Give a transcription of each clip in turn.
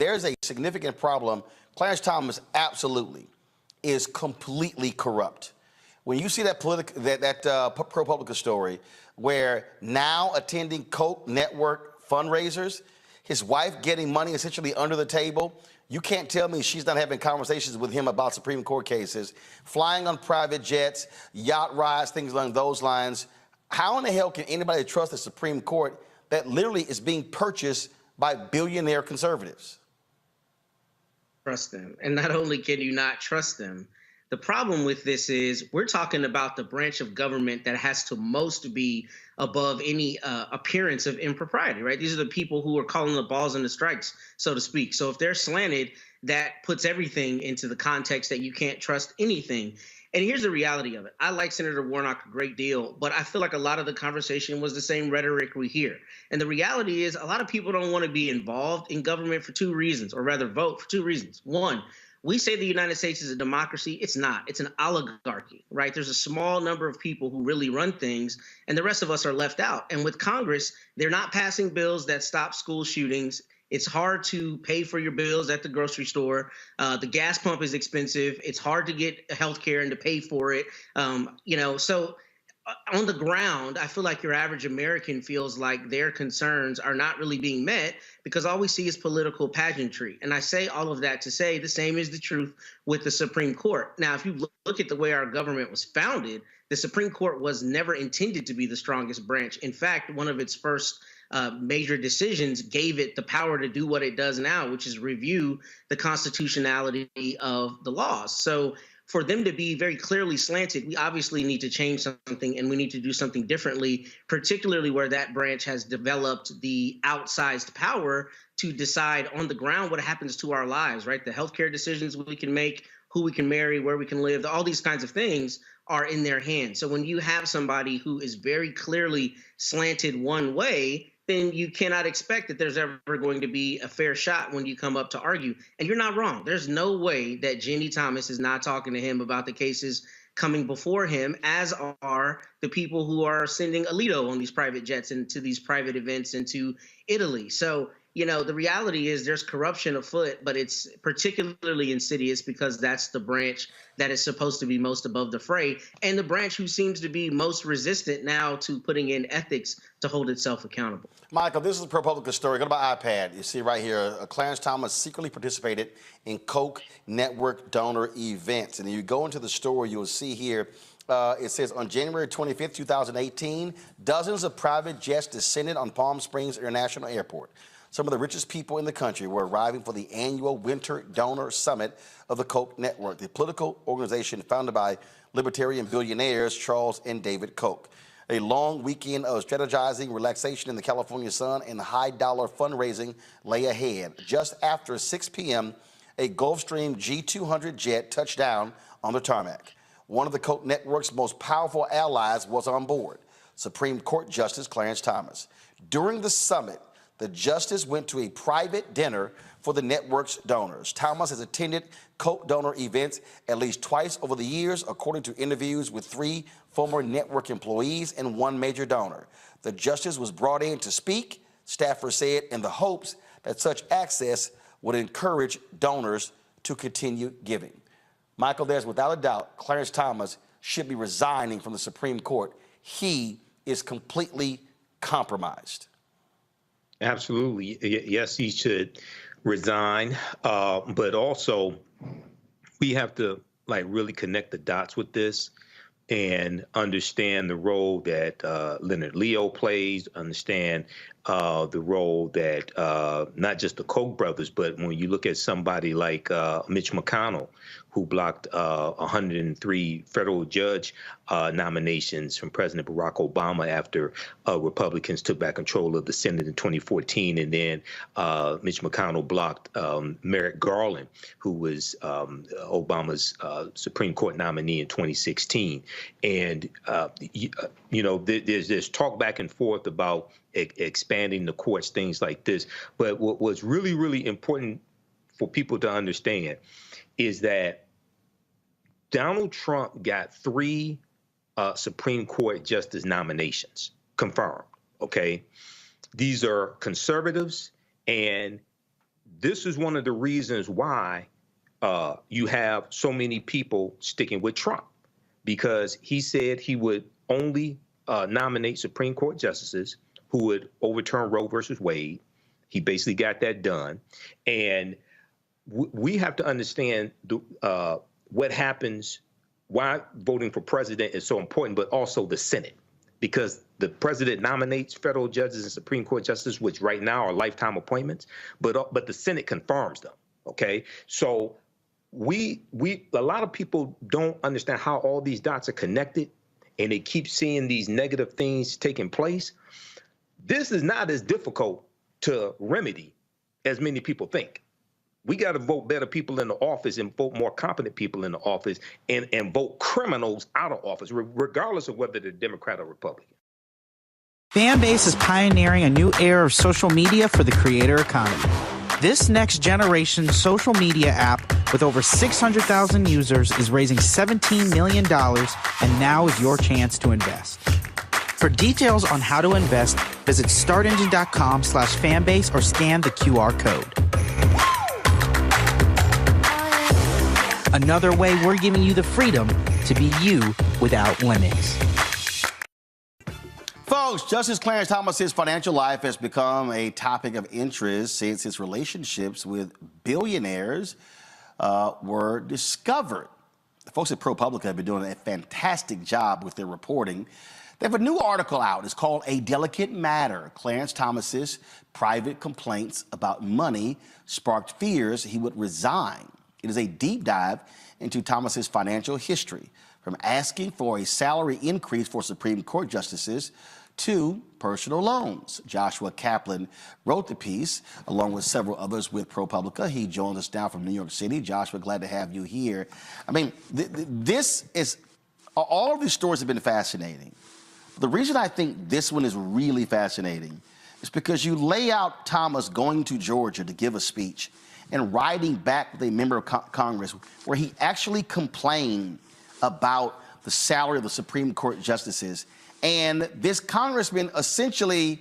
there's a significant problem. Clarence Thomas absolutely is completely corrupt. When you see that ProPublica story where now attending Koch network fundraisers, his wife getting money essentially under the table, you can't tell me she's not having conversations with him about Supreme Court cases, flying on private jets, yacht rides, things along those lines. How in the hell can anybody trust the Supreme Court that literally is being purchased by billionaire conservatives? Trust them. And not only can you not trust them, the problem with this is we're talking about the branch of government that has to most be above any appearance of impropriety, right? These are the people who are calling the balls and the strikes, so to speak. So if they're slanted, that puts everything into the context that you can't trust anything. And here's the reality of it. I like Senator Warnock a great deal, but I feel like a lot of the conversation was the same rhetoric we hear. And the reality is a lot of people don't want to be involved in government for two reasons, or rather vote for two reasons. One, we say the United States is a democracy. It's not. It's an oligarchy, right? There's a small number of people who really run things, and the rest of us are left out. And with Congress, they're not passing bills that stop school shootings. It's hard to pay for your bills at the grocery store. The gas pump is expensive. It's hard to get health care and to pay for it. So on the ground, I feel like your average American feels like their concerns are not really being met because all we see is political pageantry. And I say all of that to say the same is the truth with the Supreme Court. Now, if you look at the way our government was founded, the Supreme Court was never intended to be the strongest branch. In fact, one of its first major decisions gave it the power to do what it does now, which is review the constitutionality of the laws. So for them to be very clearly slanted, we obviously need to change something, and we need to do something differently, particularly where that branch has developed the outsized power to decide on the ground what happens to our lives, right? The healthcare decisions we can make, who we can marry, where we can live, all these kinds of things are in their hands. So when you have somebody who is very clearly slanted one way, then you cannot expect that there's ever going to be a fair shot when you come up to argue. And you're not wrong. There's no way that Ginny Thomas is not talking to him about the cases coming before him, as are the people who are sending Alito on these private jets and to these private events into Italy. So, the reality is there's corruption afoot, but it's particularly insidious because that's the branch that is supposed to be most above the fray, and the branch who seems to be most resistant now to putting in ethics to hold itself accountable. Michael, this is a ProPublica story. Go to my iPad. You see right here, Clarence Thomas secretly participated in Koch network donor events. And you go into the story, you'll see here, it says on January 25th, 2018, dozens of private jets descended on Palm Springs International Airport. Some of the richest people in the country were arriving for the annual Winter Donor Summit of the Koch Network, the political organization founded by libertarian billionaires Charles and David Koch. A long weekend of strategizing, relaxation in the California sun, and high-dollar fundraising lay ahead. Just after 6 p.m., a Gulfstream G200 jet touched down on the tarmac. One of the Koch Network's most powerful allies was on board, Supreme Court Justice Clarence Thomas. During the summit, the justice went to a private dinner for the network's donors. Thomas has attended Koch donor events at least twice over the years, according to interviews with 3 former network employees and 1 major donor. The justice was brought in to speak, staffers said, in the hopes that such access would encourage donors to continue giving. Michael, there's without a doubt Clarence Thomas should be resigning from the Supreme Court. He is completely compromised. Absolutely. Yes, he should resign. But also, we have to really connect the dots with this and understand the role that Leonard Leo plays, understand the role that not just the Koch brothers, but when you look at somebody like Mitch McConnell, who blocked 103 federal judge nominations from President Barack Obama after Republicans took back control of the Senate in 2014. And then Mitch McConnell blocked Merrick Garland, who was Obama's Supreme Court nominee in 2016. And, there's talk back and forth about expanding the courts, things like this. But what was really, really important for people to understand is that Donald Trump got 3 Supreme Court justice nominations confirmed, okay? These are conservatives, and this is one of the reasons why you have so many people sticking with Trump, because he said he would only nominate Supreme Court justices who would overturn Roe versus Wade. He basically got that done. And we have to understand what happens, why voting for president is so important, but also the Senate, because the president nominates federal judges and Supreme Court justices, which right now are lifetime appointments, but the Senate confirms them. Okay, so a lot of people don't understand how all these dots are connected, and they keep seeing these negative things taking place. This is not as difficult to remedy as many people think. We got to vote better people in the office and vote more competent people in the office, and vote criminals out of office, regardless of whether they're Democrat or Republican. Fanbase is pioneering a new era of social media for the creator economy. This next generation social media app with over 600,000 users is raising $17 million, and now is your chance to invest. For details on how to invest, visit startengine.com/fanbase or scan the QR code. Another way we're giving you the freedom to be you without limits. Folks, Justice Clarence Thomas's financial life has become a topic of interest since his relationships with billionaires were discovered. The folks at ProPublica have been doing a fantastic job with their reporting. They have a new article out. It's called A Delicate Matter. Clarence Thomas's private complaints about money sparked fears he would resign. It is a deep dive into Thomas's financial history, from asking for a salary increase for Supreme Court justices to personal loans. Joshua Kaplan wrote the piece, along with several others with ProPublica. He joins us now from New York City. Joshua, glad to have you here. I mean, all of these stories have been fascinating. The reason I think this one is really fascinating is because you lay out Thomas going to Georgia to give a speech and writing back with a member of Congress where he actually complained about the salary of the Supreme Court justices. And this congressman essentially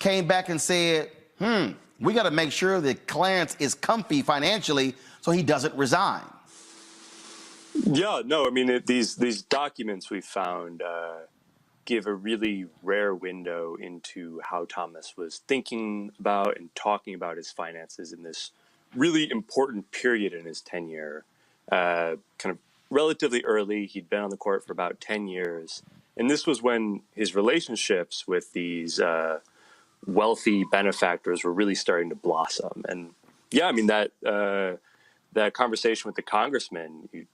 came back and said, we got to make sure that Clarence is comfy financially so he doesn't resign. Yeah, no, I mean, these documents we found give a really rare window into how Thomas was thinking about and talking about his finances in this really important period in his tenure. Kind of relatively early, he'd been on the court for about 10 years. And this was when his relationships with these wealthy benefactors were really starting to blossom. And yeah, I mean, that conversation with the congressman you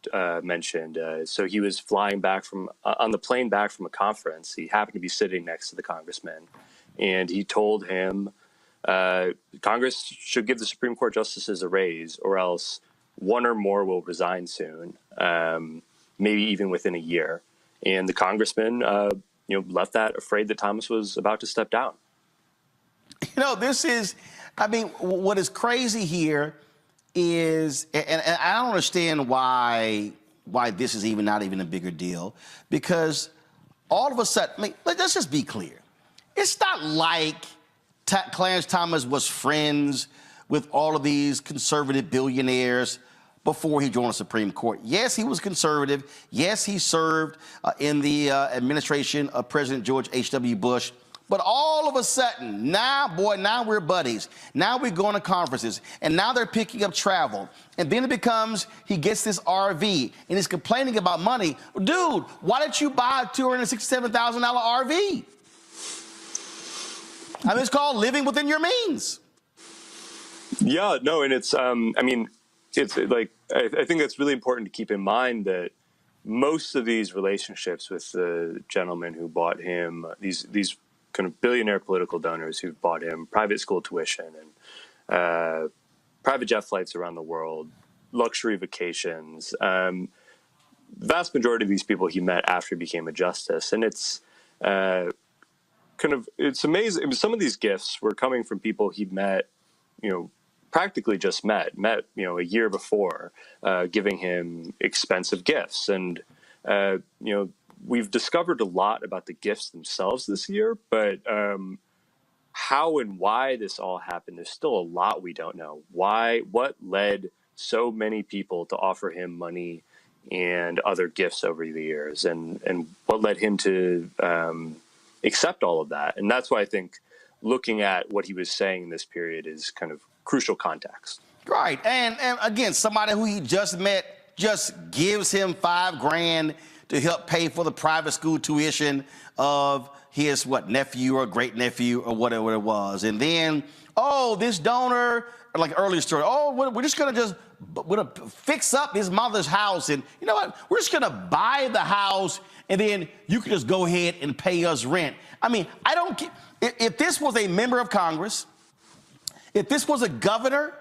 mentioned, so he was flying back on the plane back from a conference. He happened to be sitting next to the congressman, and he told him Congress should give the Supreme Court justices a raise, or else one or more will resign soon, maybe even within a year. And the congressman, left that afraid that Thomas was about to step down. This is, I mean, what is crazy here is, and I don't understand why this is not even a bigger deal, because all of a sudden, I mean, let's just be clear. It's not like Clarence Thomas was friends with all of these conservative billionaires before he joined the Supreme Court. Yes, he was conservative. Yes, he served in the administration of President George H.W. Bush. But all of a sudden, now we're buddies. Now we're going to conferences. And now they're picking up travel. And then it becomes, he gets this RV and he's complaining about money. Dude, why didn't you buy a $267,000 RV? I mean, it's called living within your means. Yeah, no, and it's, it's like, I think that's really important to keep in mind that most of these relationships with the gentleman who bought him, these kind of billionaire political donors who've bought him private school tuition and private jet flights around the world, luxury vacations, the vast majority of these people he met after he became a justice. And it's it's amazing. Some of these gifts were coming from people he'd met, practically just met, a year before, giving him expensive gifts. And, we've discovered a lot about the gifts themselves this year, but how and why this all happened, there's still a lot we don't know. What led so many people to offer him money and other gifts over the years, and what led him to accept all of that. And that's why I think looking at what he was saying in this period is kind of crucial context. Right. And again, somebody who he just met just gives him $5,000 to help pay for the private school tuition of his nephew or great nephew or whatever it was. And then, oh, this donor, like earlier story, oh, we're just gonna fix up his mother's house, and you know what? We're just gonna buy the house, and then you can just go ahead and pay us rent. I mean, I don't get if this was a member of Congress, if this was a governor,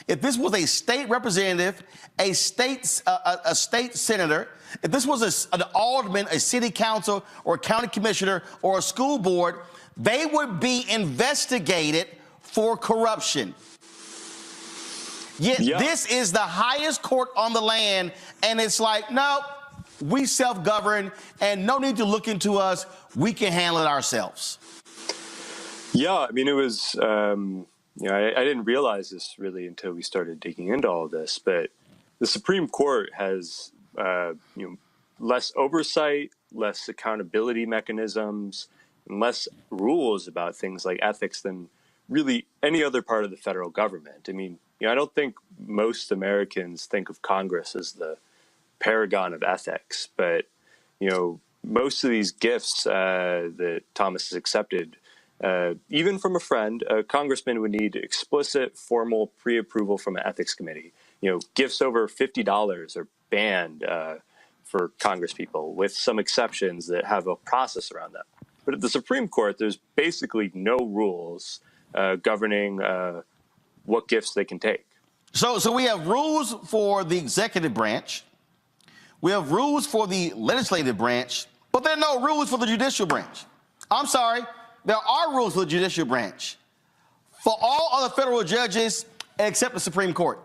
if this was a state representative, a state senator, if this was an alderman, a city council, or a county commissioner, or a school board, they would be investigated for corruption. Yet this is the highest court on the land, and it's like, no, we self-govern, and no need to look into us. We can handle it ourselves. Yeah, I mean, it was, I didn't realize this really until we started digging into all of this, but the Supreme Court has, less oversight, less accountability mechanisms, and less rules about things like ethics than really any other part of the federal government. I mean, I don't think most Americans think of Congress as the paragon of ethics, but, most of these gifts that Thomas has accepted, even from a friend, a congressman would need explicit, formal pre-approval from an ethics committee. Gifts over $50 are banned for congresspeople, with some exceptions that have a process around them. But at the Supreme Court, there's basically no rules governing what gifts they can take. So we have rules for the executive branch. We have rules for the legislative branch, but there are no rules for the judicial branch. I'm sorry, there are rules for the judicial branch for all other federal judges except the Supreme Court.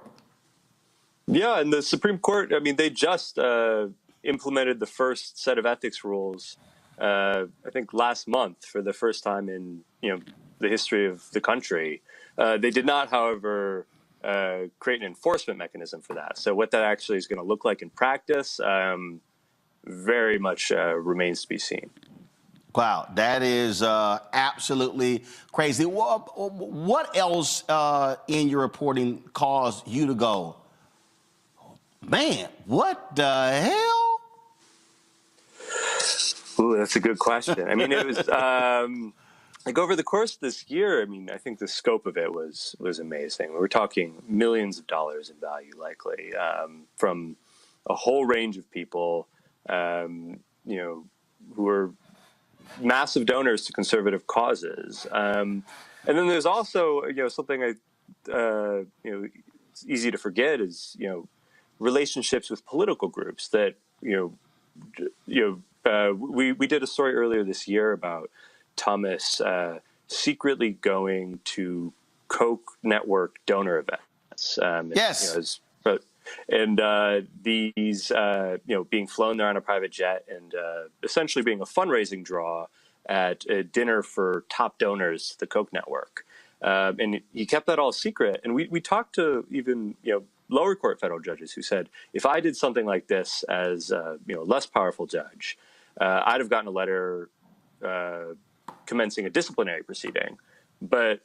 Yeah, and the Supreme Court, I mean, they just implemented the first set of ethics rules, I think last month, for the first time in the history of the country. They did not, however, create an enforcement mechanism for that. So what that actually is going to look like in practice very much remains to be seen. Wow, that is absolutely crazy. What else in your reporting caused you to go, man, what the hell? Ooh, that's a good question. I mean, it was like over the course of this year, I mean, I think the scope of it was amazing. We were talking millions of dollars in value, likely, from a whole range of people, who were massive donors to conservative causes. And then there's also, something it's easy to forget is, relationships with political groups that, we did a story earlier this year about Thomas secretly going to Koch network donor events. Yes. These, being flown there on a private jet and essentially being a fundraising draw at a dinner for top donors to the Koch network. And he kept that all secret. And we talked to even, lower court federal judges who said, if I did something like this as a less powerful judge, I'd have gotten a letter commencing a disciplinary proceeding. But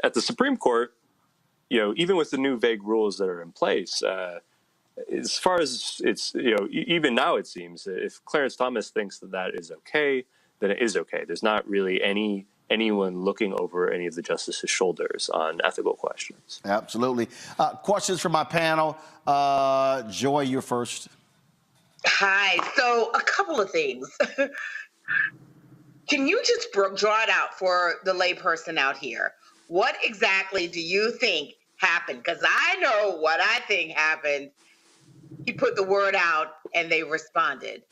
at the Supreme Court, even with the new vague rules that are in place, as far as it's, even now it seems that if Clarence Thomas thinks that is okay, then it is okay. There's not really anyone looking over any of the justices' shoulders on ethical questions. Absolutely. Questions from my panel. Joy, you're first. Hi. So a couple of things. Can you just draw it out for the layperson out here? What exactly do you think happened? Because I know what I think happened. He put the word out and they responded.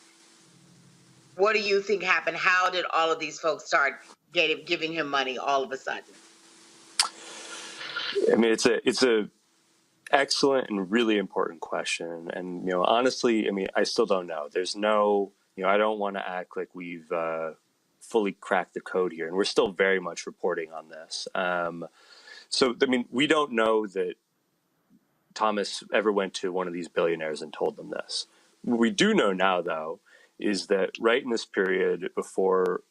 What do you think happened? How did all of these folks start giving him money all of a sudden? I mean, it's a excellent and really important question. And, honestly, I mean, I still don't know. There's no, I don't want to act like we've fully cracked the code here, and we're still very much reporting on this. So, I mean, we don't know that Thomas ever went to one of these billionaires and told them this. What we do know now, though, is that right in this period before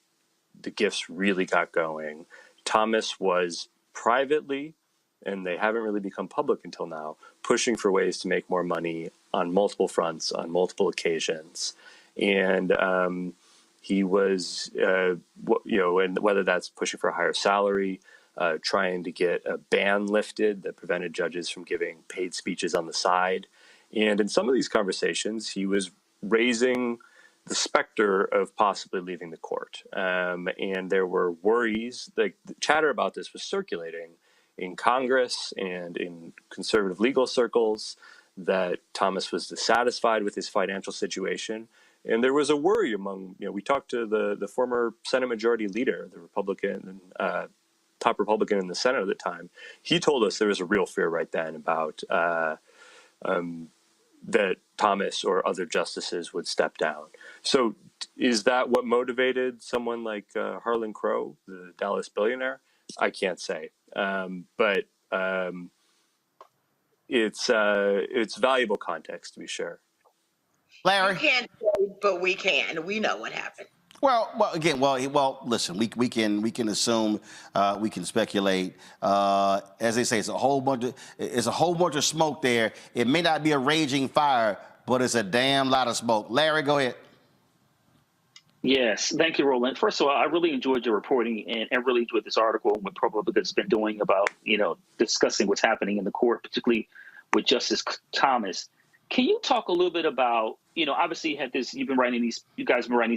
the gifts really got going, Thomas was privately, and they haven't really become public until now, pushing for ways to make more money on multiple fronts, on multiple occasions. And he was, and whether that's pushing for a higher salary, trying to get a ban lifted that prevented judges from giving paid speeches on the side. And in some of these conversations, he was raising the specter of possibly leaving the court. And there were worries, the chatter about this was circulating in Congress and in conservative legal circles, that Thomas was dissatisfied with his financial situation. And there was a worry among, we talked to the former Senate Majority Leader, the Republican, top Republican in the Senate at the time. He told us there was a real fear right then about that Thomas or other justices would step down. So is that what motivated someone like Harlan Crow, the Dallas billionaire? I can't say. But it's valuable context, to be sure. Larry? You can't say, but we can. We know what happened. Listen, we can assume, we can speculate. As they say, it's a whole bunch of smoke there. It may not be a raging fire, but it's a damn lot of smoke. Larry, go ahead. Yes, thank you, Roland. First of all, I really enjoyed your reporting and really enjoyed this article and what ProPublica has been doing about, discussing what's happening in the court, particularly with Justice Thomas. Can you talk a little bit about, obviously you guys have been writing these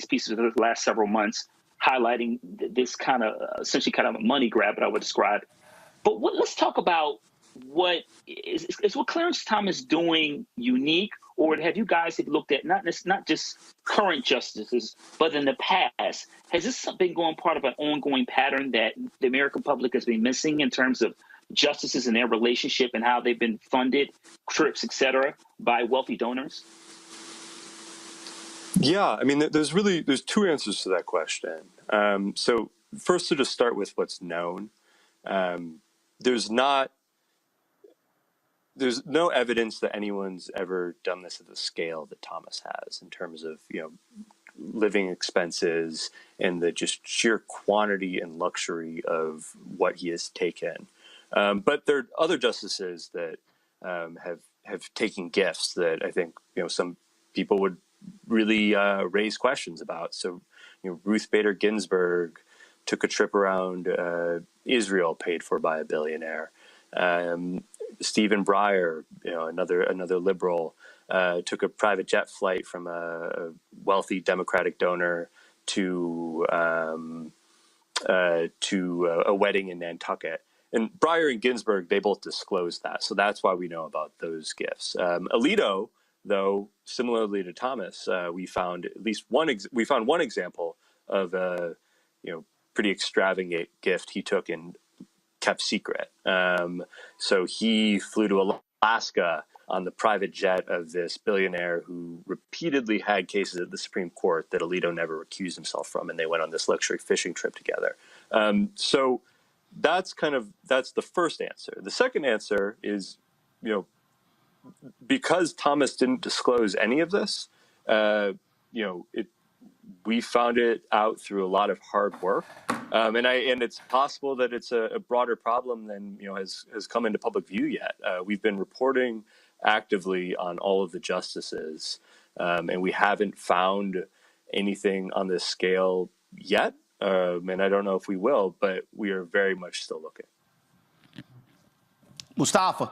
pieces for the last several months, highlighting this kind of essentially kind of a money grab that I would describe. But let's talk about what is what Clarence Thomas doing unique, or have you guys looked at not just current justices, but in the past? Has this been going part of an ongoing pattern that the American public has been missing in terms of justices and their relationship and how they've been funded, trips, et cetera, by wealthy donors? Yeah, I mean, there's two answers to that question. So first, to just start with what's known, there's no evidence that anyone's ever done this at the scale that Thomas has in terms of, living expenses and the just sheer quantity and luxury of what he has taken. But there are other justices that have taken gifts that I think, some people would really raise questions about. So, Ruth Bader Ginsburg took a trip around Israel paid for by a billionaire. Stephen Breyer, another liberal, took a private jet flight from a wealthy Democratic donor to a wedding in Nantucket. And Breyer and Ginsburg, they both disclosed that, so that's why we know about those gifts. Alito, though, similarly to Thomas, we found one example of a pretty extravagant gift he took and kept secret. So he flew to Alaska on the private jet of this billionaire who repeatedly had cases at the Supreme Court that Alito never recused himself from, and they went on this luxury fishing trip together. So that's the first answer. The second answer is, because Thomas didn't disclose any of this, we found it out through a lot of hard work, and it's possible that it's a broader problem than has come into public view yet. We've been reporting actively on all of the justices, and we haven't found anything on this scale yet, and I don't know if we will, but we are very much still looking. Mustafa.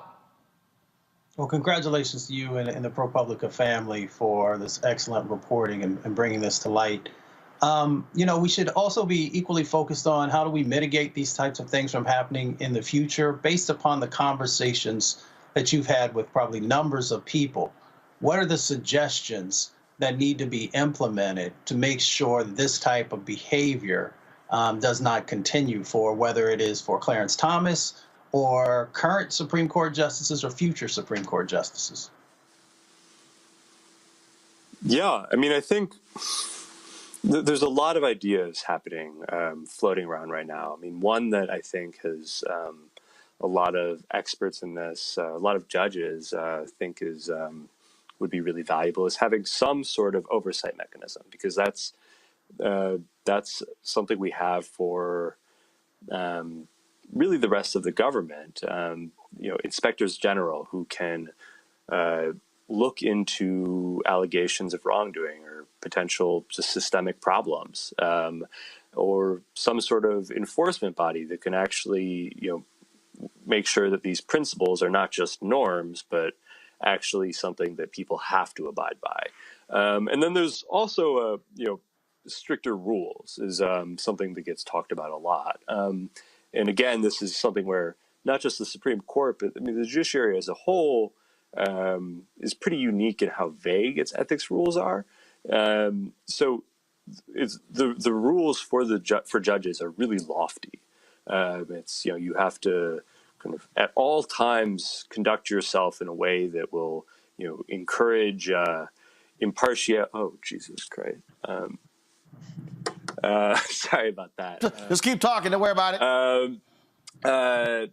Well, congratulations to you and the ProPublica family for this excellent reporting and bringing this to light. We should also be equally focused on how do we mitigate these types of things from happening in the future based upon the conversations that you've had with probably numbers of people. What are the suggestions that need to be implemented to make sure that this type of behavior does not continue, for whether it is for Clarence Thomas or current Supreme Court justices or future Supreme Court justices? Yeah, I mean, I think, There's a lot of ideas happening, floating around right now. I mean, one that I think has a lot of experts in this, a lot of judges think is would be really valuable is having some sort of oversight mechanism, because that's something we have for really the rest of the government. Inspectors general who can look into allegations of wrongdoing or potential systemic problems, or some sort of enforcement body that can actually, make sure that these principles are not just norms, but actually something that people have to abide by. And then there's also stricter rules is something that gets talked about a lot. And again, this is something where not just the Supreme Court, but I mean the judiciary as a whole is pretty unique in how vague its ethics rules are. So it's the rules for judges are really lofty. It's you have to kind of at all times conduct yourself in a way that will encourage impartiality. Oh, Jesus Christ! Sorry about that. Just keep talking. Don't worry about it.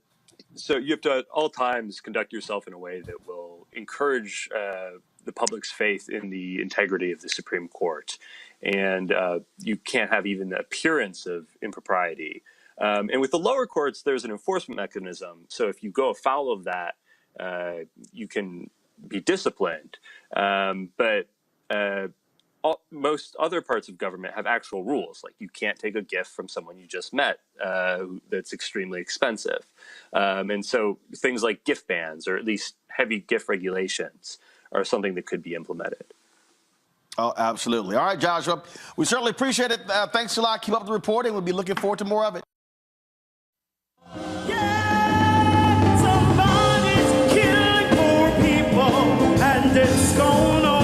So you have to at all times conduct yourself in a way that will encourage the public's faith in the integrity of the Supreme Court, and you can't have even the appearance of impropriety. And with the lower courts, there's an enforcement mechanism. So if you go afoul of that, you can be disciplined. But most other parts of government have actual rules, like you can't take a gift from someone you just met that's extremely expensive. And so things like gift bans, or at least heavy gift regulations, are something that could be implemented. Oh, absolutely. All right, Joshua, we certainly appreciate it. Thanks a lot. Keep up the reporting. We'll be looking forward to more of it. Somebody's killing poor people, and it's going on.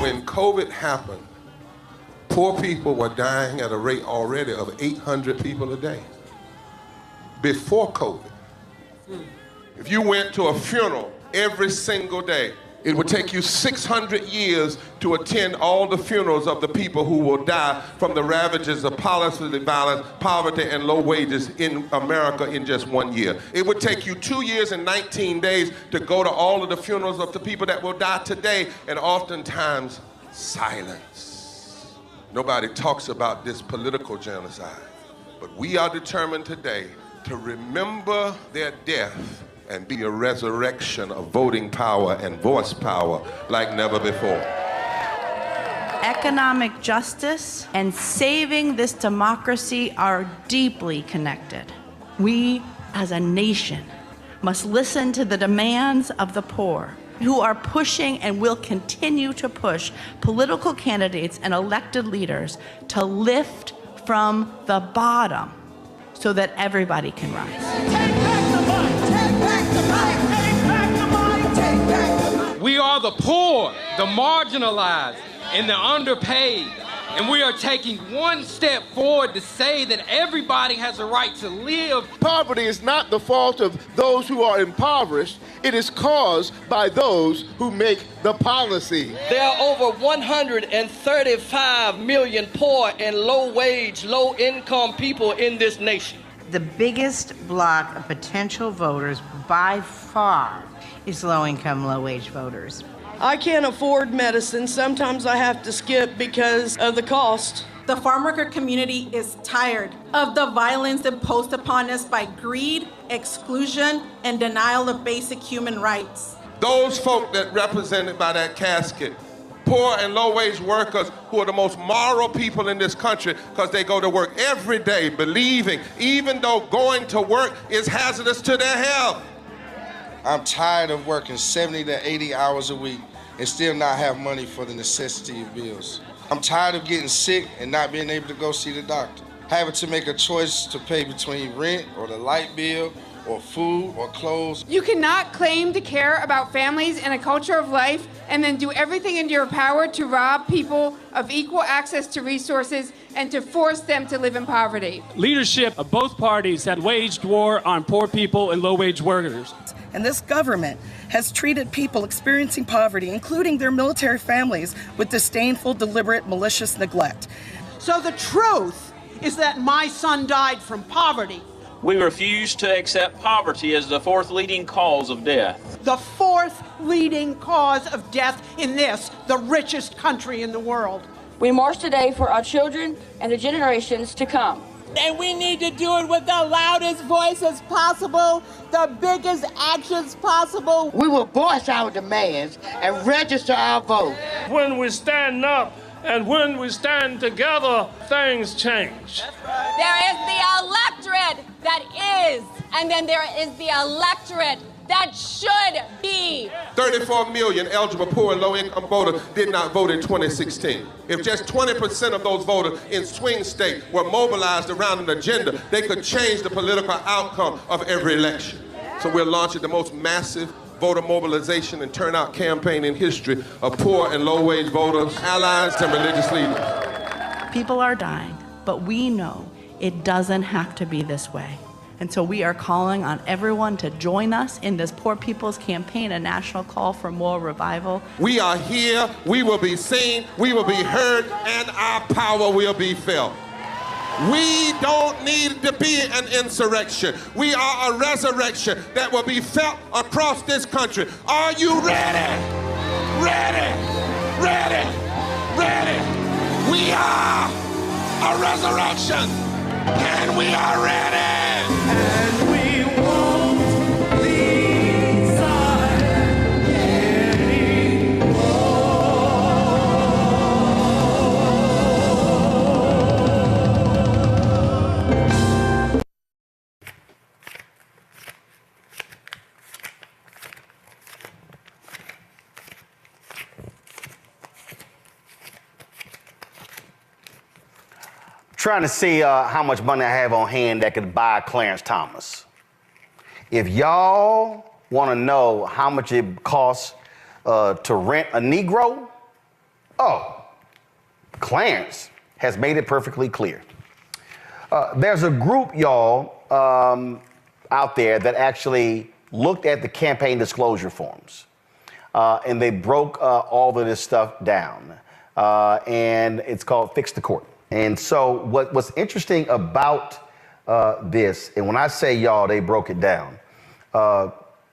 When COVID happened, poor people were dying at a rate already of 800 people a day. Before COVID, if you went to a funeral every single day, it would take you 600 years to attend all the funerals of the people who will die from the ravages of policy violence, poverty, and low wages in America in just 1 year. It would take you 2 years and 19 days to go to all of the funerals of the people that will die today, and oftentimes silence. Nobody talks about this political genocide, but we are determined today to remember their death and be a resurrection of voting power and voice power like never before. Economic justice and saving this democracy are deeply connected. We, as a nation, must listen to the demands of the poor, who are pushing and will continue to push political candidates and elected leaders to lift from the bottom so that everybody can rise. We are the poor, the marginalized, and the underpaid. And we are taking one step forward to say that everybody has a right to live. Poverty is not the fault of those who are impoverished. It is caused by those who make the policy. There are over 135 million poor and low-wage, low-income people in this nation. The biggest block of potential voters by far is low-income, low-wage voters. I can't afford medicine. Sometimes I have to skip because of the cost. The farm worker community is tired of the violence imposed upon us by greed, exclusion, and denial of basic human rights. Those folk that represented by that casket, poor and low-wage workers who are the most moral people in this country because they go to work every day believing, even though going to work is hazardous to their health. I'm tired of working 70 to 80 hours a week and still not have money for the necessity of bills. I'm tired of getting sick and not being able to go see the doctor, having to make a choice to pay between rent or the light bill or food or clothes. You cannot claim to care about families and a culture of life and then do everything in your power to rob people of equal access to resources and to force them to live in poverty. Leadership of both parties had waged war on poor people and low-wage workers. And this government has treated people experiencing poverty, including their military families, with disdainful, deliberate, malicious neglect. So the truth is that my son died from poverty. We refuse to accept poverty as the fourth leading cause of death. The fourth leading cause of death in this, the richest country in the world. We march today for our children and the generations to come. And we need to do it with the loudest voices possible, the biggest actions possible. We will voice our demands and register our vote. When we stand up and when we stand together, things change. There is the electorate that is, and then there is the electorate that should be. 34 million eligible poor and low-income voters did not vote in 2016. If just 20% of those voters in swing states were mobilized around an agenda, they could change the political outcome of every election. So we're launching the most massive voter mobilization and turnout campaign in history of poor and low-wage voters, allies, and religious leaders. People are dying, but we know it doesn't have to be this way. And so we are calling on everyone to join us in this Poor People's Campaign, a national call for more revival. We are here, we will be seen, we will be heard, and our power will be felt. We don't need to be an insurrection. We are a resurrection that will be felt across this country. Are you ready? Ready? Ready? Ready? We are a resurrection, and we are ready. And we won't be silent anymore. Trying to see how much money I have on hand that could buy Clarence Thomas. If y'all want to know how much it costs to rent a Negro, Clarence has made it perfectly clear. There's a group, y'all, out there that actually looked at the campaign disclosure forms, and they broke all of this stuff down, and it's called Fix the Court. And so what's interesting about this, and when I say y'all, they broke it down,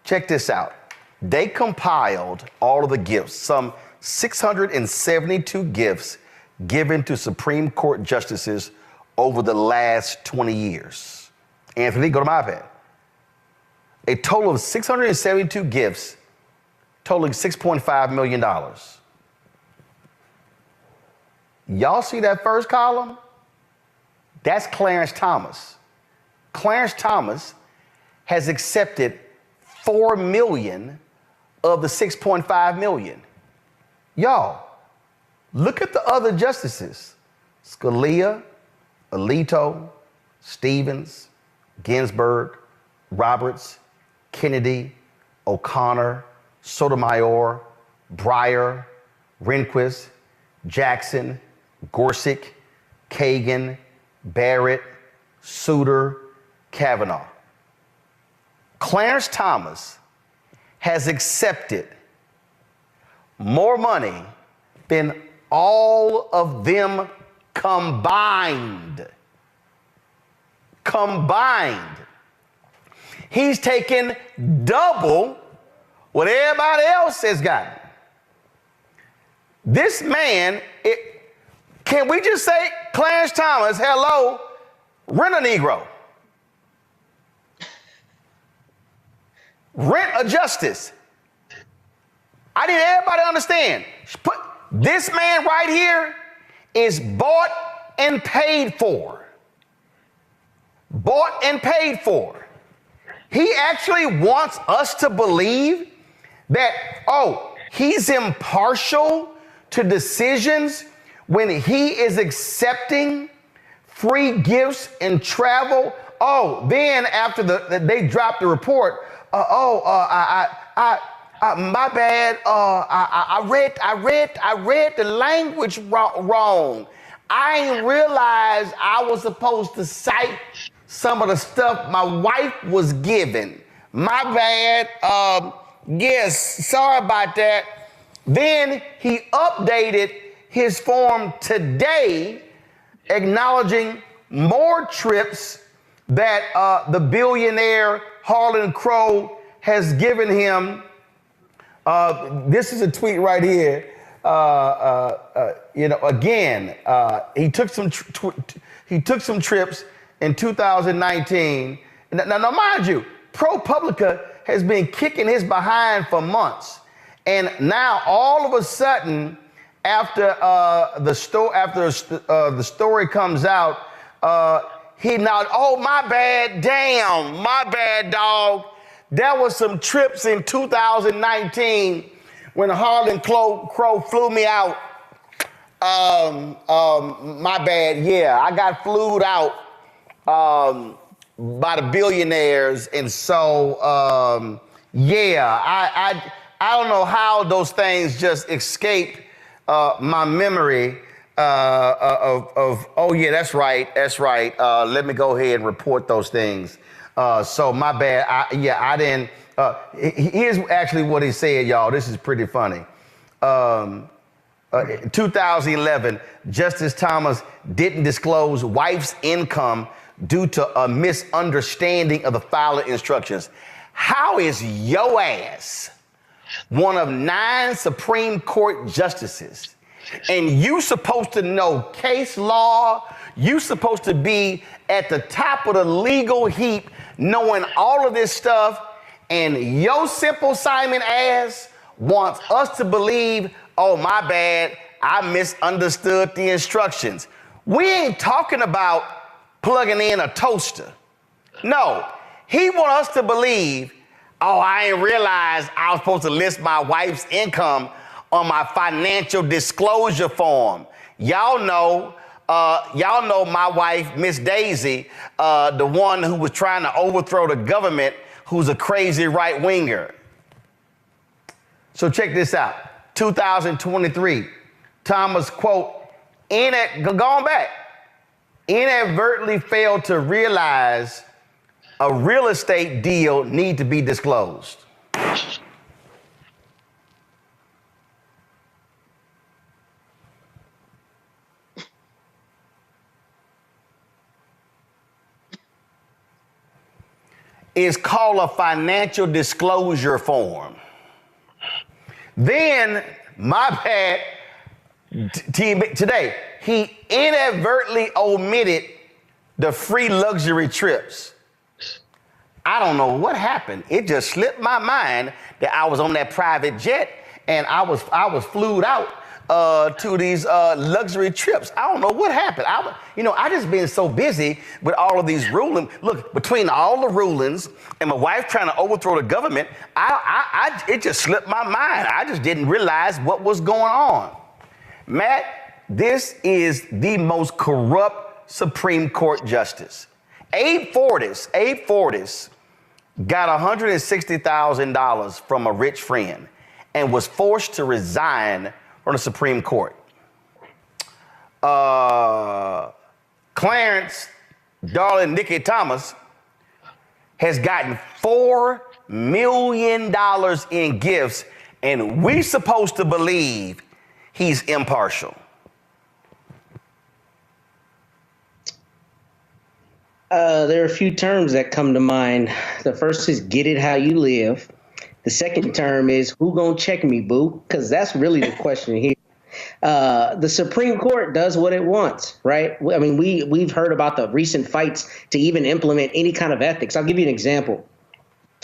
check this out. They compiled all of the gifts, some 672 gifts given to Supreme Court justices over the last 20 years. Anthony, go to my iPad. A total of 672 gifts totaling $6.5 million. Y'all see that first column? That's Clarence Thomas. Clarence Thomas has accepted 4 million of the 6.5 million. Y'all, look at the other justices. Scalia, Alito, Stevens, Ginsburg, Roberts, Kennedy, O'Connor, Sotomayor, Breyer, Rehnquist, Jackson, Gorsuch, Kagan, Barrett, Souter, Kavanaugh. Clarence Thomas has accepted more money than all of them combined. Combined. He's taken double what everybody else has gotten. This man, can we just say, Clarence Thomas, hello, rent a Negro. Rent a justice. I need everybody to understand. This man right here is bought and paid for. Bought and paid for. He actually wants us to believe that, he's impartial to decisions when he is accepting free gifts and travel. Then after they dropped the report, my bad. I read the language wrong. I didn't realize I was supposed to cite some of the stuff my wife was given. My bad. Yes, sorry about that. Then he updated his form today, acknowledging more trips that the billionaire Harlan Crow has given him. This is a tweet right here. Again, he took some trips in 2019. Now, mind you, ProPublica has been kicking his behind for months, and now all of a sudden, after the story comes out, he now, oh, my bad, damn, my bad, dog. There was some trips in 2019 when Harlan Crow flew me out. My bad, yeah, I got flued out by the billionaires, and so yeah, I don't know how those things just escaped my memory of oh yeah, that's right. Let me go ahead and report those things. So my bad. I didn't. Here's actually what he said, y'all. This is pretty funny. 2011, Justice Thomas didn't disclose wife's income due to a misunderstanding of the filing instructions. How is your ass one of 9 Supreme Court justices, and you supposed to know case law? You supposed to be at the top of the legal heap, knowing all of this stuff, and your simple Simon ass wants us to believe, oh, my bad, I misunderstood the instructions. We ain't talking about plugging in a toaster. No, he wants us to believe, oh, I ain't realized I was supposed to list my wife's income on my financial disclosure form. Y'all know my wife, Miss Daisy, the one who was trying to overthrow the government, who's a crazy right-winger. So check this out. 2023, Thomas, quote, going back, inadvertently failed to realize a real estate deal need to be disclosed. It's called a financial disclosure form. Then, my bad, today, he inadvertently omitted the free luxury trips. I don't know what happened. It just slipped my mind that I was on that private jet and I was flued out to these luxury trips. I don't know what happened. I just been so busy with all of these rulings. Look, between all the rulings and my wife trying to overthrow the government, it just slipped my mind. I just didn't realize what was going on. Matt, this is the most corrupt Supreme Court justice. Abe Fortas got $160,000 from a rich friend and was forced to resign from the Supreme Court. Clarence, darling Nikki Thomas, has gotten $4 million in gifts, and we supposed to believe he's impartial. There are a few terms that come to mind. The first is get it how you live. The second term is who gonna check me, boo? Because that's really the question here. The Supreme Court does what it wants, right? I mean, we've heard about the recent fights to even implement any kind of ethics. I'll give you an example.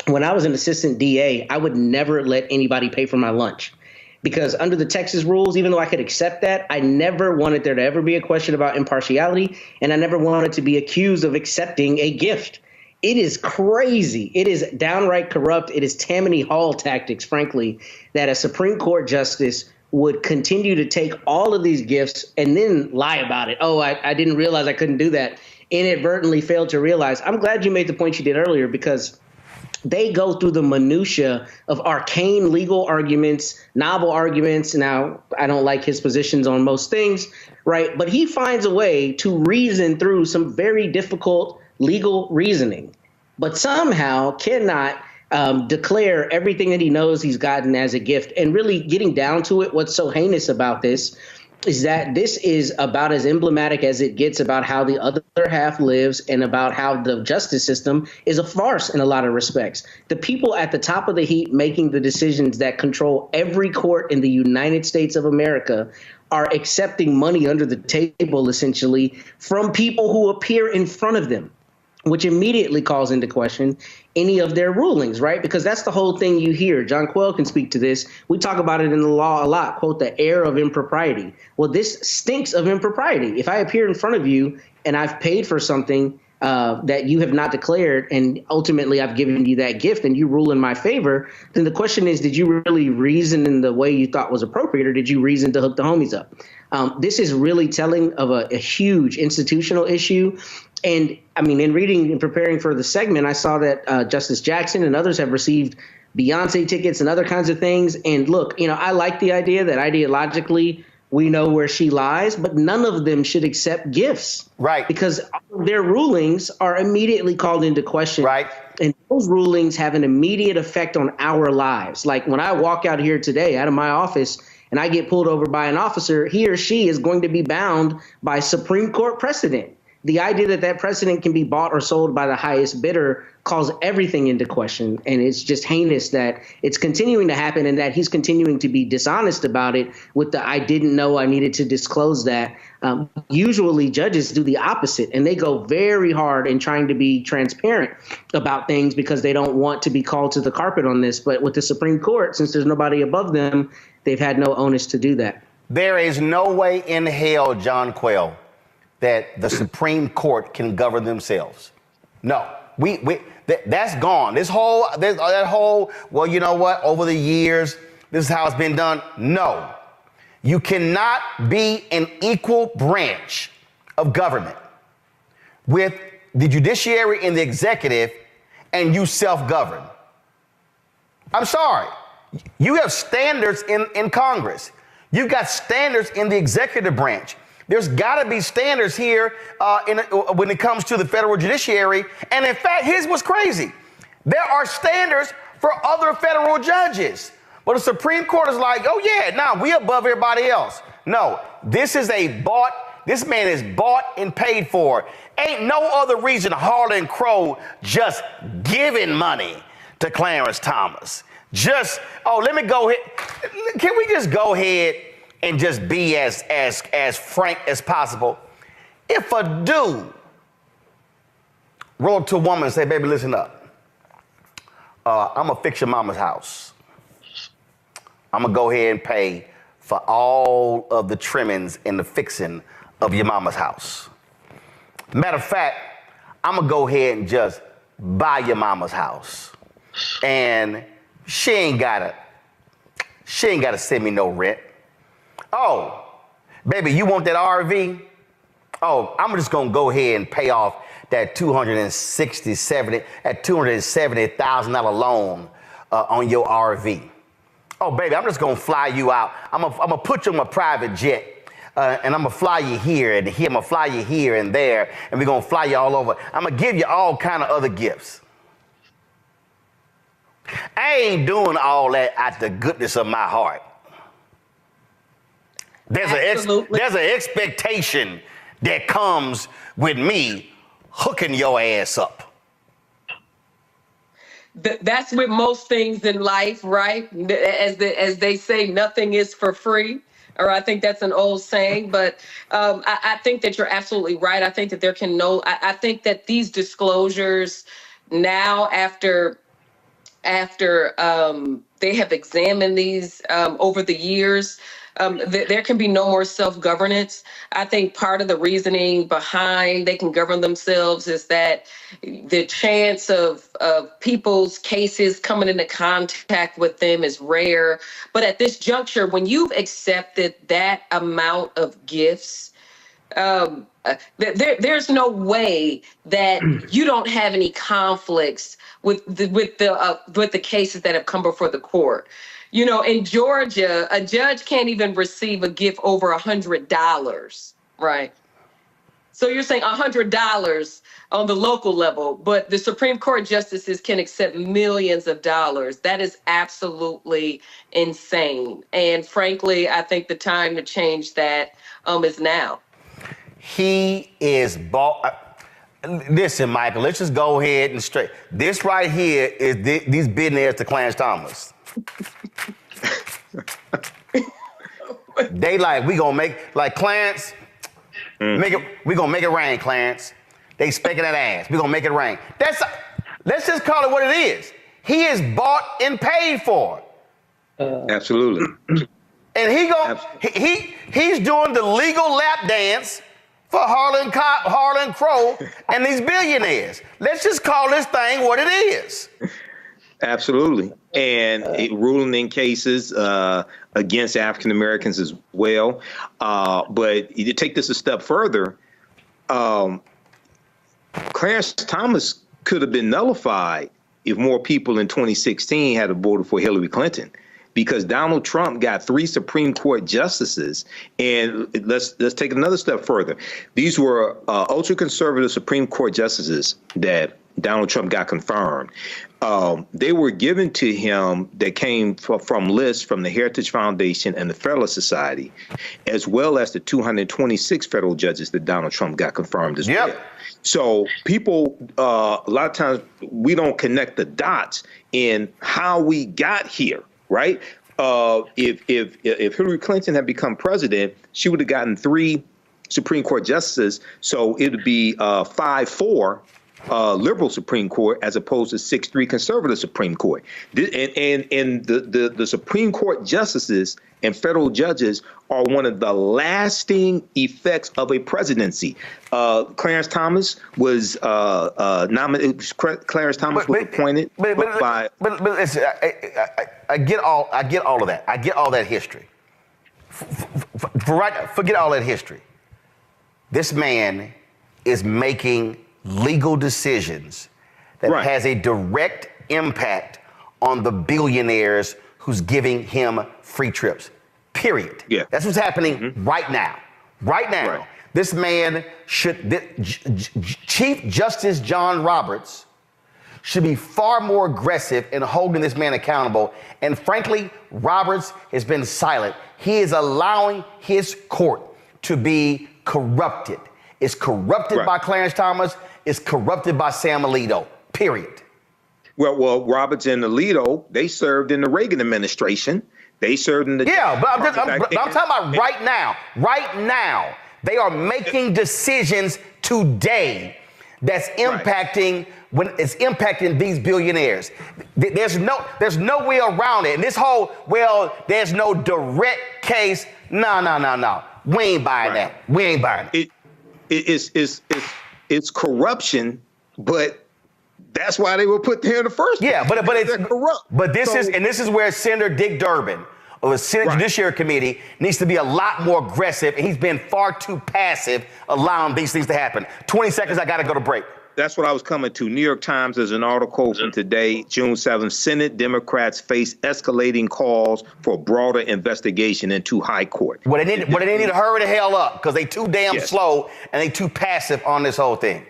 When I was an assistant DA, I would never let anybody pay for my lunch. Because under the Texas rules, even though I could accept that, I never wanted there to ever be a question about impartiality, and I never wanted to be accused of accepting a gift. It is crazy. It is downright corrupt. It is Tammany Hall tactics, frankly, that a Supreme Court justice would continue to take all of these gifts and then lie about it. Oh, I didn't realize I couldn't do that. Inadvertently failed to realize. I'm glad you made the point you did earlier, because they go through the minutia of arcane legal arguments, novel arguments. Now, I don't like his positions on most things, right? But he finds a way to reason through some very difficult legal reasoning, but somehow cannot declare everything that he knows he's gotten as a gift. And really getting down to it, what's so heinous about this is that this is about as emblematic as it gets about how the other half lives and about how the justice system is a farce in a lot of respects. The people at the top of the heap making the decisions that control every court in the United States of America are accepting money under the table, essentially, from people who appear in front of them, which immediately calls into question any of their rulings, right? Because that's the whole thing you hear. John Quayle can speak to this. We talk about it in the law a lot, quote, the air of impropriety. Well, this stinks of impropriety. If I appear in front of you and I've paid for something that you have not declared, and ultimately I've given you that gift and you rule in my favor, then the question is, did you really reason in the way you thought was appropriate, or did you reason to hook the homies up? This is really telling of a huge institutional issue. And I mean, in reading and preparing for the segment, I saw that Justice Jackson and others have received Beyonce tickets and other kinds of things. And look, you know, I like the idea that ideologically we know where she lies, but none of them should accept gifts. Right. Because their rulings are immediately called into question. Right. And those rulings have an immediate effect on our lives. Like when I walk out here today out of my office and I get pulled over by an officer, he or she is going to be bound by Supreme Court precedent. The idea that that precedent can be bought or sold by the highest bidder calls everything into question. And it's just heinous that it's continuing to happen and that he's continuing to be dishonest about it with the I didn't know I needed to disclose that. Usually judges do the opposite, and they go very hard in trying to be transparent about things because they don't want to be called to the carpet on this. But with the Supreme Court, since there's nobody above them, they've had no onus to do that. There is no way in hell, John Quayle, that the Supreme Court can govern themselves. No, that's gone. That whole, well, you know what, over the years, this is how it's been done. No, you cannot be an equal branch of government with the judiciary and the executive and you self-govern. I'm sorry. You have standards in Congress. You've got standards in the executive branch. There's got to be standards here when it comes to the federal judiciary. And in fact, here's what's crazy. There are standards for other federal judges. But the Supreme Court is like, oh, yeah, nah, we above everybody else. No, this man is bought and paid for. Ain't no other reason Harlan Crow just giving money to Clarence Thomas. Let me go ahead. Can we just go ahead and just be as frank as possible? If a dude wrote to a woman and say, baby, listen up. I'm gonna fix your mama's house. I'm gonna go ahead and pay for all of the trimmings and the fixing of your mama's house. Matter of fact, I'm gonna go ahead and just buy your mama's house. And she ain't gotta send me no rent. Oh, baby, you want that RV? Oh, I'm just gonna go ahead and pay off that $270,000 loan on your RV. Oh, baby, I'm just gonna fly you out. I'm gonna put you on a private jet, and I'm gonna fly you here and here. I'm gonna fly you here and there, and we're gonna fly you all over. I'm gonna give you all kind of other gifts. I ain't doing all that out the goodness of my heart. There's an expectation that comes with me hooking your ass up. That's with most things in life, right? As they say, nothing is for free. Or I think that's an old saying, but I think that you're absolutely right. I think that I think that these disclosures now, after they have examined these over the years, there can be no more self-governance. I think part of the reasoning behind they can govern themselves is that the chance of people's cases coming into contact with them is rare. But at this juncture, when you've accepted that amount of gifts, there's no way that you don't have any conflicts with the cases that have come before the court. You know, in Georgia, a judge can't even receive a gift over $100, right? So you're saying $100 on the local level, but the Supreme Court justices can accept millions of dollars. That is absolutely insane. And frankly, I think the time to change that is now. He is listen, Michael, let's just go ahead and straight. This right here is these billionaires to Clarence Thomas. They like, we gonna make, like Clarence, we gonna make it rain, Clarence. They spanking that ass. We gonna make it rain. Let's just call it what it is. He is bought and paid for. Absolutely. And he's doing the legal lap dance for Harlan Crow and these billionaires. Let's just call this thing what it is. Absolutely. And ruling in cases against African Americans as well. But you take this a step further, Clarence Thomas could have been nullified if more people in 2016 had voted for Hillary Clinton, because Donald Trump got 3 Supreme Court justices. And let's take another step further. These were ultra-conservative Supreme Court justices that Donald Trump got confirmed. They were given to him that came from lists from the Heritage Foundation and the Federalist Society, as well as the 226 federal judges that Donald Trump got confirmed as well. So people, a lot of times, we don't connect the dots in how we got here, right? If Hillary Clinton had become president, she would have gotten 3 Supreme Court justices, so it would be 5-4 liberal Supreme Court as opposed to 6-3 conservative Supreme Court. And the Supreme Court justices and federal judges are one of the lasting effects of a presidency. Clarence Thomas was nominated. Clarence Thomas was appointed by. But listen, I get all of that. I get all that history. Forget all that history. This man is making legal decisions that has a direct impact on the billionaires who's giving him free trips, period. Yeah. That's what's happening right now. Right now. Right. This man Chief Justice John Roberts should be far more aggressive in holding this man accountable. And frankly, Roberts has been silent. He is allowing his court to be corrupted. It's corrupted by Clarence Thomas. It's corrupted by Sam Alito, period. Well, Roberts and Alito, they served in the Reagan administration. They served in the... Yeah, but I'm talking about right now. Right now, they are making decisions today that's impacting it's impacting these billionaires. There's no way around it. And this whole, there's no direct case. No. We ain't buying that. We ain't buying it. It's corruption, but that's why they were put there in the first place. Yeah, but it's corrupt. But this is where Senator Dick Durbin of the Senate Judiciary Committee needs to be a lot more aggressive, and he's been far too passive allowing these things to happen. 20 seconds, I gotta go to break. That's what I was coming to. New York Times, there's an article from today, June 7th. Senate Democrats face escalating calls for broader investigation into High Court. Well, they need to hurry the hell up because they too damn slow and they too passive on this whole thing.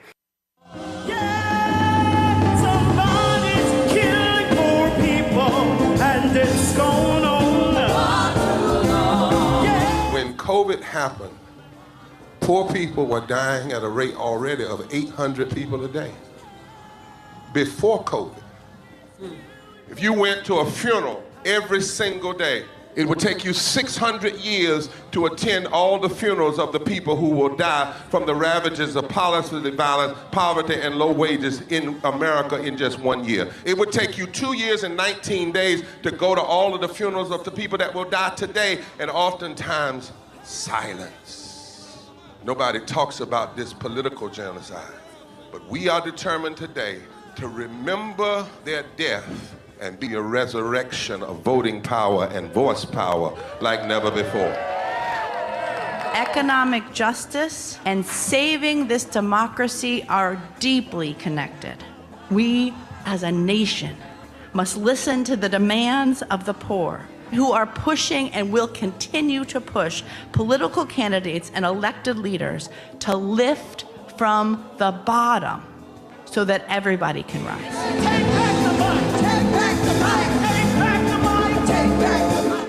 Somebody's killing poor people, and it's going on. When COVID happened, poor people were dying at a rate already of 800 people a day. Before COVID, if you went to a funeral every single day, it would take you 600 years to attend all the funerals of the people who will die from the ravages of policy violence, poverty, and low wages in America in just 1 year. It would take you 2 years and 19 days to go to all of the funerals of the people that will die today, and oftentimes silence. Nobody talks about this political genocide, but we are determined today to remember their death and be a resurrection of voting power and voice power like never before. Economic justice and saving this democracy are deeply connected. We, as a nation, must listen to the demands of the poor, who are pushing and will continue to push political candidates and elected leaders to lift from the bottom so that everybody can rise.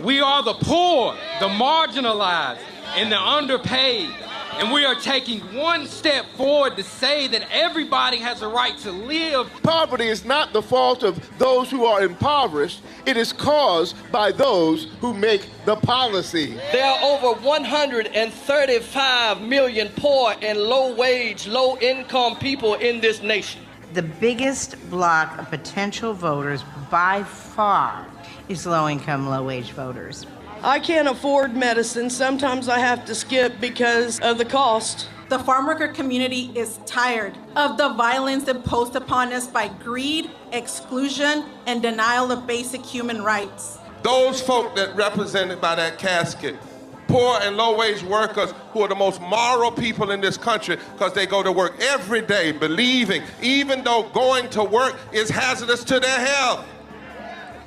We are the poor, the marginalized, and the underpaid. And we are taking one step forward to say that everybody has a right to live. Poverty is not the fault of those who are impoverished. It is caused by those who make the policy. There are over 135 million poor and low-wage, low-income people in this nation. The biggest block of potential voters by far is low-income, low-wage voters. I can't afford medicine. Sometimes I have to skip because of the cost. The farm worker community is tired of the violence imposed upon us by greed, exclusion, and denial of basic human rights. Those folk that represented by that casket, poor and low-wage workers who are the most moral people in this country because they go to work every day believing, even though going to work is hazardous to their health.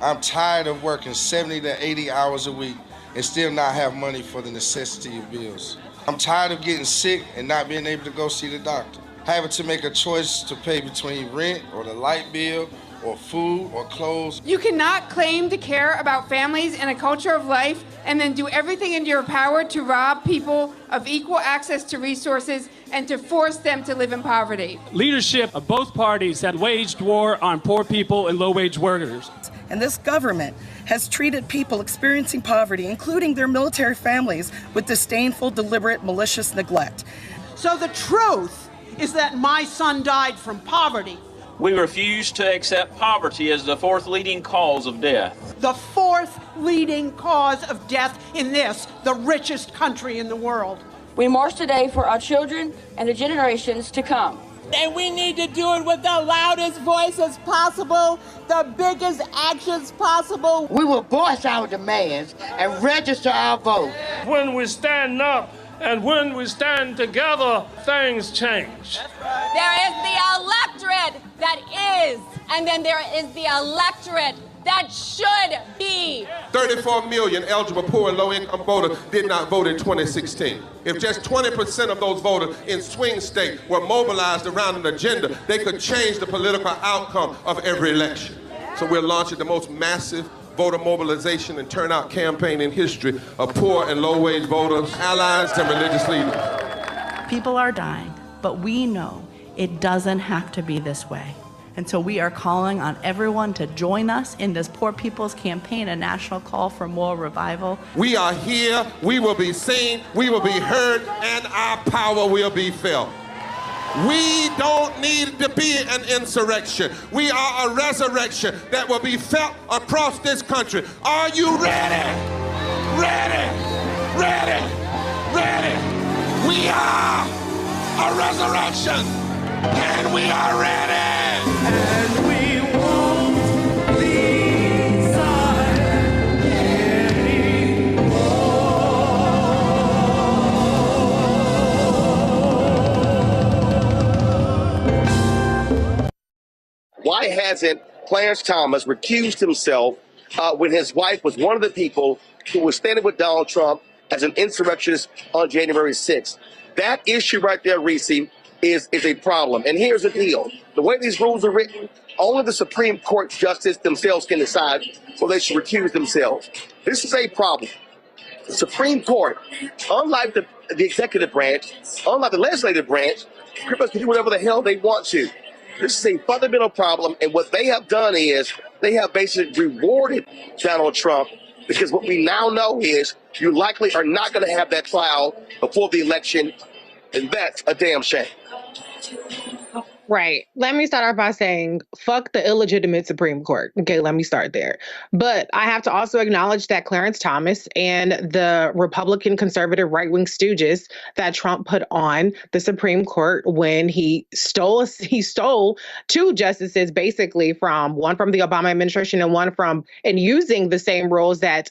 I'm tired of working 70 to 80 hours a week and still not have money for the necessity of bills. I'm tired of getting sick and not being able to go see the doctor. Having to make a choice to pay between rent or the light bill or food or clothes. You cannot claim to care about families and a culture of life and then do everything in your power to rob people of equal access to resources and to force them to live in poverty. Leadership of both parties had waged war on poor people and low-wage workers. And this government has treated people experiencing poverty, including their military families, with disdainful, deliberate, malicious neglect. So the truth is that my son died from poverty. We refuse to accept poverty as the fourth leading cause of death. The fourth leading cause of death in this, the richest country in the world. We march today for our children and the generations to come. And we need to do it with the loudest voices possible, the biggest actions possible. We will voice our demands and register our vote. When we stand up and when we stand together, things change. There is the electorate that is, and then there is the electorate that should be. 34 million eligible poor and low-income voters did not vote in 2016. If just 20% of those voters in swing states were mobilized around an agenda, they could change the political outcome of every election. So we're launching the most massive voter mobilization and turnout campaign in history of poor and low-wage voters, allies, and religious leaders. People are dying, but we know it doesn't have to be this way. And so we are calling on everyone to join us in this Poor People's Campaign, a national call for more revival. We are here, we will be seen, we will be heard, and our power will be felt. We don't need to be an insurrection. We are a resurrection that will be felt across this country. Are you ready? Ready, ready, ready. We are a resurrection, and we are ready. And we won't be silent anymore. Why hasn't Clarence Thomas recused himself when his wife was one of the people who was standing with Donald Trump as an insurrectionist on January 6th? That issue right there, Reese, is a problem. And here's the deal. The way these rules are written, only the Supreme Court justice themselves can decide whether they should recuse themselves. This is a problem. The Supreme Court, unlike the executive branch, unlike the legislative branch, can do whatever the hell they want to. This is a fundamental problem, and what they have done is they have basically rewarded Donald Trump, because what we now know is you likely are not going to have that trial before the election, and that's a damn shame. Right. Let me start off by saying, fuck the illegitimate Supreme Court. Okay, let me start there. But I have to also acknowledge that Clarence Thomas and the Republican conservative right-wing stooges that Trump put on the Supreme Court when he stole two justices, basically one from the Obama administration and one and using the same rules that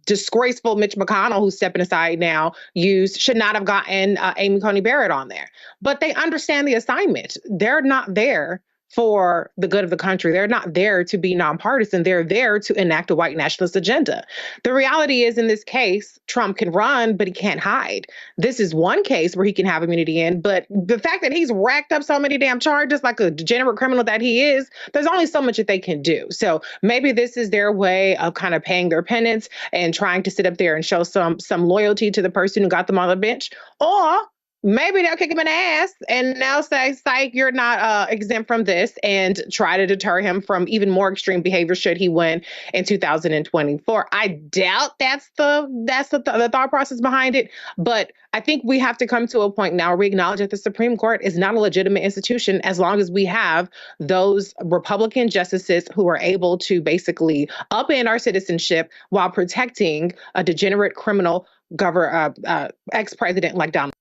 disgraceful Mitch McConnell, who's stepping aside now, should not have gotten Amy Coney Barrett on there. But they understand the assignment. They're not there for the good of the country. They're not there to be nonpartisan. They're there to enact a white nationalist agenda. The reality is, in this case, Trump can run, but he can't hide. This is one case where he can have immunity in, but the fact that he's racked up so many damn charges, like a degenerate criminal that he is, there's only so much that they can do. So maybe this is their way of kind of paying their penance and trying to sit up there and show some loyalty to the person who got them on the bench. Or maybe they'll kick him in the ass and now say, psych, you're not exempt from this, and try to deter him from even more extreme behavior should he win in 2024. I doubt that's the thought process behind it, but I think we have to come to a point now where we acknowledge that the Supreme Court is not a legitimate institution as long as we have those Republican justices who are able to basically upend our citizenship while protecting a degenerate criminal ex-president like Donald.